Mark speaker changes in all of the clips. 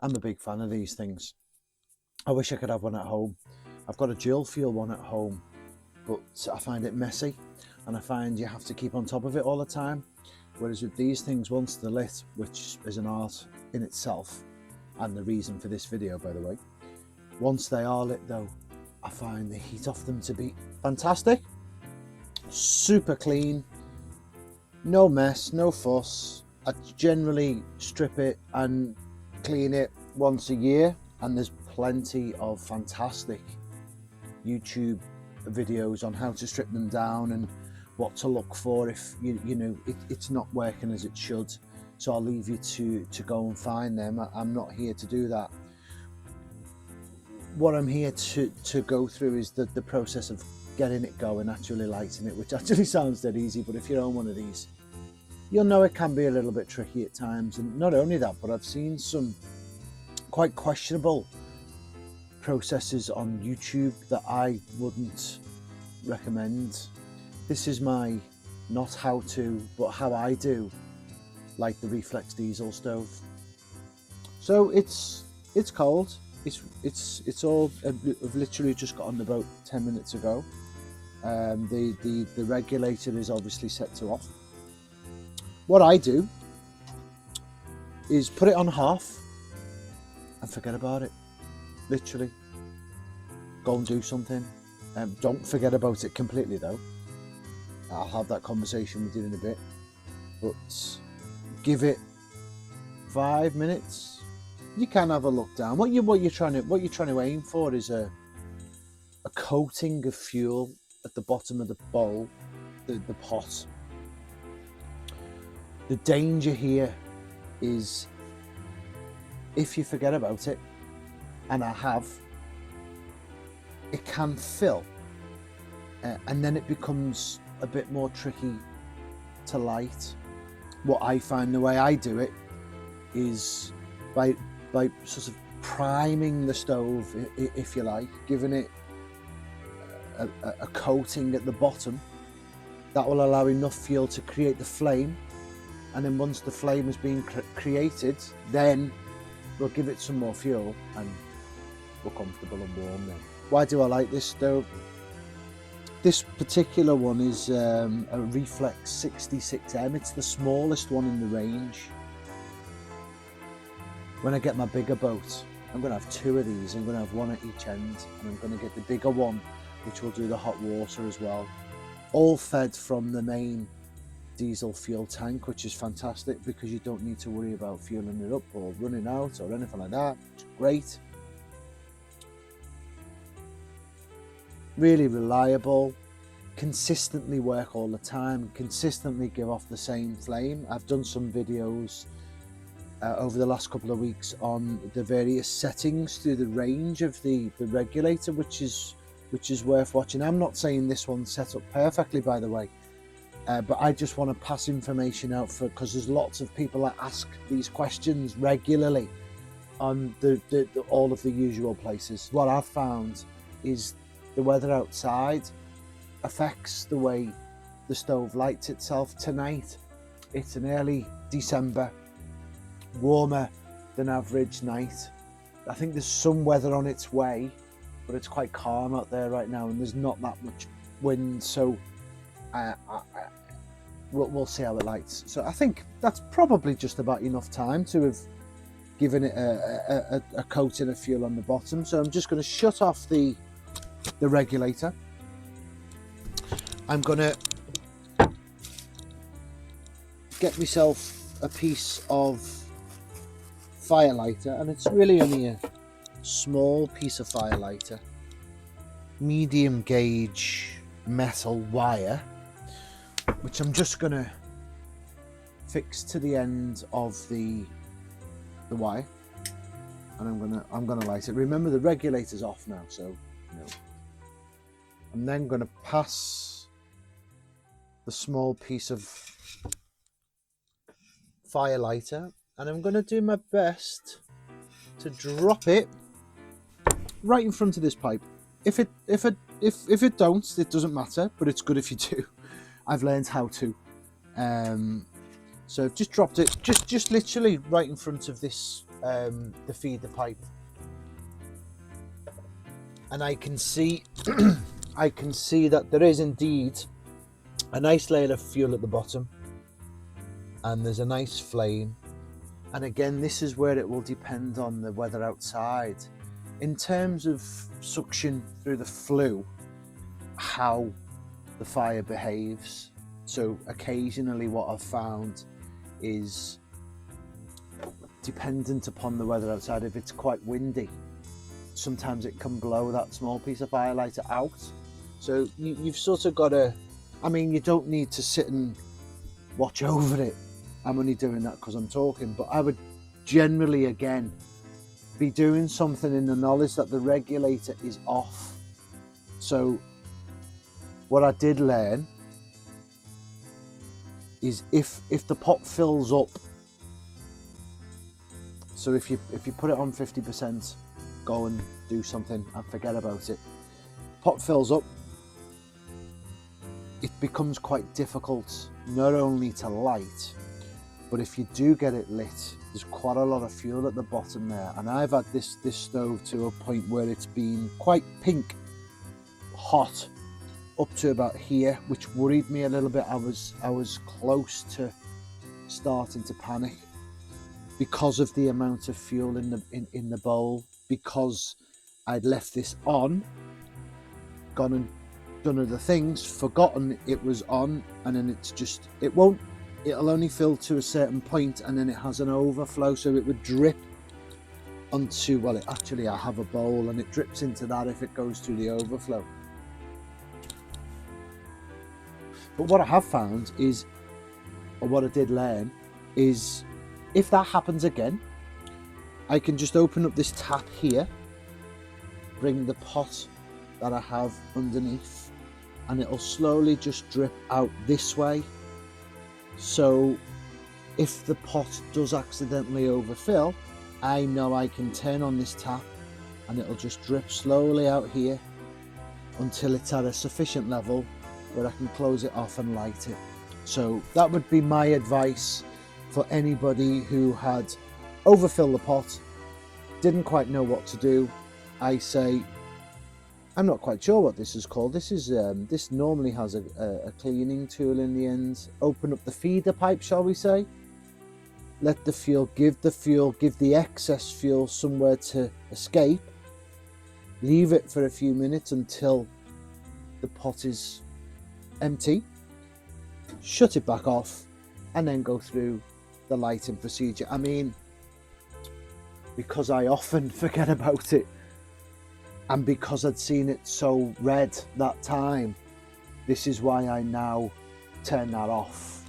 Speaker 1: I'm a big fan of these things. I wish I could have one at home. I've got a dual fuel one at home, but I find it messy, and I find you have to keep on top of it all the time. Whereas with these things, once they're lit, which is an art in itself, and the reason for this video, by the way, once they are lit though, I find the heat off them to be fantastic. Super clean, no mess, no fuss. I generally strip it and clean it once a year, and there's plenty of fantastic YouTube videos on how to strip them down and what to look for if you know it's not working as it should. So I'll leave you to go and find them. I'm not here to do that. What I'm here to go through is the process of getting it going, actually lighting it, which actually sounds dead easy, but if you own one of these, you'll know it can be a little bit tricky at times. And not only that, but I've seen some quite questionable processes on YouTube that I wouldn't recommend. This is my not how to, but how I do, like the Refleks diesel stove. So it's cold. It's all. I've literally just got on the boat 10 minutes ago. The regulator is obviously set to off. What I do is put it on half and forget about it. Literally, go and do something. Don't forget about it completely though. I'll have that conversation with you in a bit. But give it 5 minutes. You can have a look down. What you're trying to aim for is a coating of fuel at the bottom of the bowl, the pot. The danger here is if you forget about it, and I have, it can fill, and then it becomes a bit more tricky to light. What I find, the way I do it, is by sort of priming the stove, if you like, giving it a coating at the bottom. That will allow enough fuel to create the flame, and then once the flame has been created, then we'll give it some more fuel and we're comfortable and warm then. Why do I like this stove? This particular one is a Refleks 66m. It's the smallest one in the range. When I get my bigger boat, I'm going to have 2 of these. I'm going to have one at each end, and I'm going to get the bigger one, which will do the hot water as well. All fed from the main diesel fuel tank, which is fantastic because you don't need to worry about fueling it up or running out or anything like that. It's great. Really reliable, consistently work all the time, consistently give off the same flame. I've done some videos over the last couple of weeks on the various settings through the range of the regulator, which is worth watching. I'm not saying this one's set up perfectly, by the way, but I just want to pass information out because there's lots of people that ask these questions regularly on all of the usual places. What I've found is the weather outside affects the way the stove lights itself. Tonight, it's an early December, warmer than average night. I think there's some weather on its way, but it's quite calm out there right now, and there's not that much wind, so we'll see how it lights. So I think that's probably just about enough time to have given it a coating of fuel on the bottom. So I'm just going to shut off the regulator. I'm going to get myself a piece of firelighter, and it's really only a small piece of firelighter, medium gauge metal wire, which I'm just going to fix to the end of the wire, and I'm gonna light it. Remember, the regulator's off now, so you know. I'm then going to pass the small piece of firelighter, and I'm going to do my best to drop it right in front of this pipe. If it don't, it doesn't matter, but it's good if you do. I've learned how to. So I've just dropped it, just literally right in front of this the feeder pipe, and I can see I can see that there is indeed a nice layer of fuel at the bottom, and there's a nice flame. And again, this is where it will depend on the weather outside. In terms of suction through the flue, how the fire behaves. So occasionally what I've found is dependent upon the weather outside. If it's quite windy, sometimes it can blow that small piece of firelighter out. So you've sort of got to, I mean, you don't need to sit and watch over it. I'm only doing that because I'm talking, but I would generally, again, be doing something in the knowledge that the regulator is off. So what I did learn is if the pot fills up, so if you put it on 50%, go and do something and forget about it. Pot fills up, it becomes quite difficult not only to light, but if you do get it lit, there's quite a lot of fuel at the bottom there. And I've had this stove to a point where it's been quite pink hot up to about here, which worried me a little bit. I was close to starting to panic because of the amount of fuel in the bowl, because I'd left this on, gone and done other things, forgotten it was on, and then it's just, it'll only fill to a certain point, and then it has an overflow, so it would drip onto, well, I have a bowl and it drips into that if it goes through the overflow. But what I have found is, or what I did learn is, if that happens again, I can just open up this tap here, bring the pot that I have underneath, and it'll slowly just drip out this way. So if the pot does accidentally overfill, I know I can turn on this tap and it'll just drip slowly out here until it's at a sufficient level where I can close it off and light it. So that would be my advice for anybody who had overfilled the pot, didn't quite know what to do. I say, I'm not quite sure what this is called. This normally has a cleaning tool in the end. Open up the feeder pipe, shall we say? Let the fuel, give the excess fuel somewhere to escape. Leave it for a few minutes until the pot is empty. Shut it back off, and then go through the lighting procedure. I mean, because I often forget about it, and because I'd seen it so red that time, this is why I now turn that off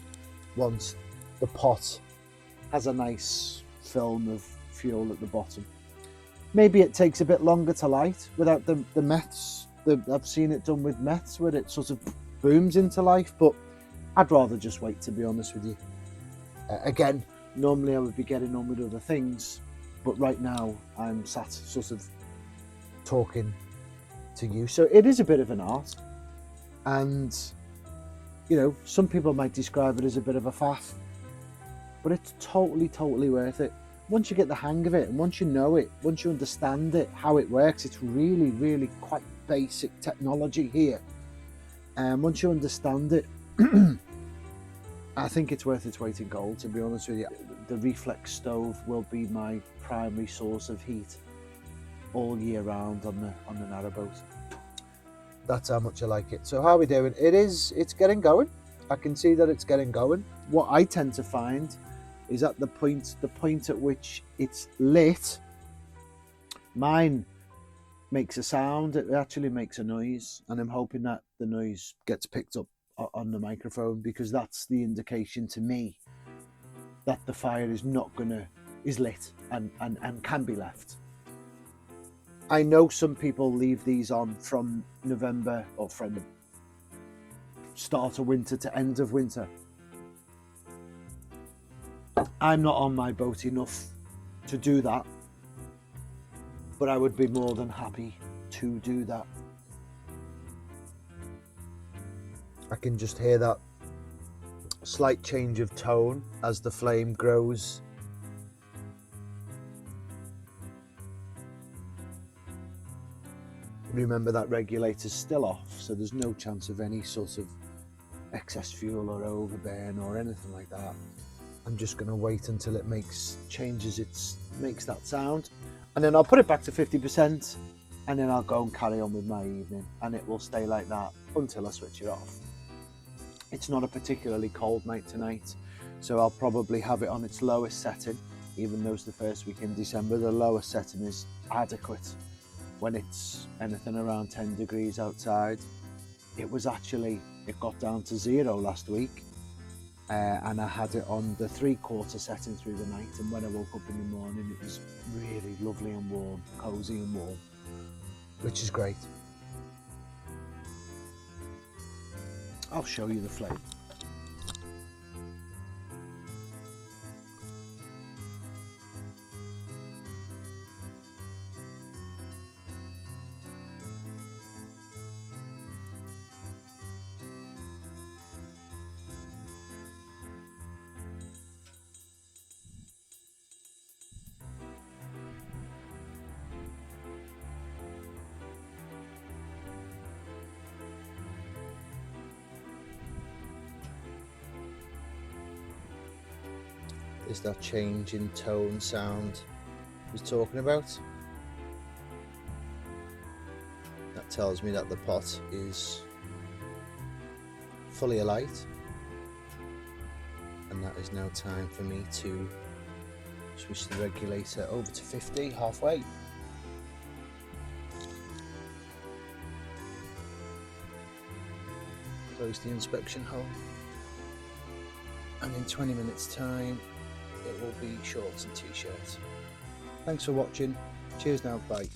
Speaker 1: once the pot has a nice film of fuel at the bottom. Maybe it takes a bit longer to light without the meths. I've seen it done with meths where it sort of booms into life, but I'd rather just wait, to be honest with you. Again, normally I would be getting on with other things, but right now I'm sat sort of talking to you. So it is a bit of an art, and you know, some people might describe it as a bit of a faff, but it's totally worth it. Once you get the hang of it, and once you know it, once you understand it, how it works, it's really quite basic technology here. And once you understand it, I think it's worth its weight in gold, to be honest with you. The Refleks stove will be my primary source of heat all year round on the narrowboat. That's how much I like it. So how are we doing? It's getting going. I can see that it's getting going. What I tend to find is at the point at which it's lit, mine makes a sound. It actually makes a noise, and I'm hoping that the noise gets picked up on the microphone, because that's the indication to me that the fire is lit and can be left. I know some people leave these on from November, or from the start of winter to end of winter. I'm not on my boat enough to do that, but I would be more than happy to do that. I can just hear that slight change of tone as the flame grows. Remember that regulator's still off, so there's no chance of any sort of excess fuel or overburn or anything like that. I'm just going to wait until it makes that sound, and then I'll put it back to 50%, and then I'll go and carry on with my evening, and it will stay like that until I switch it off. It's not a particularly cold night tonight, so I'll probably have it on its lowest setting. Even though it's the first week in December, the lowest setting is adequate when it's anything around 10 degrees outside. It got down to 0 last week, and I had it on the 3/4 setting through the night, and when I woke up in the morning it was really lovely and warm, cozy and warm, which is great. I'll show you the flame. Is that change in tone sound I was talking about? That tells me that the pot is fully alight, and that is now time for me to switch the regulator over to 50 halfway. Close the inspection hole, and in 20 minutes time it will be shorts and t-shirts. Thanks for watching. Cheers now, bye.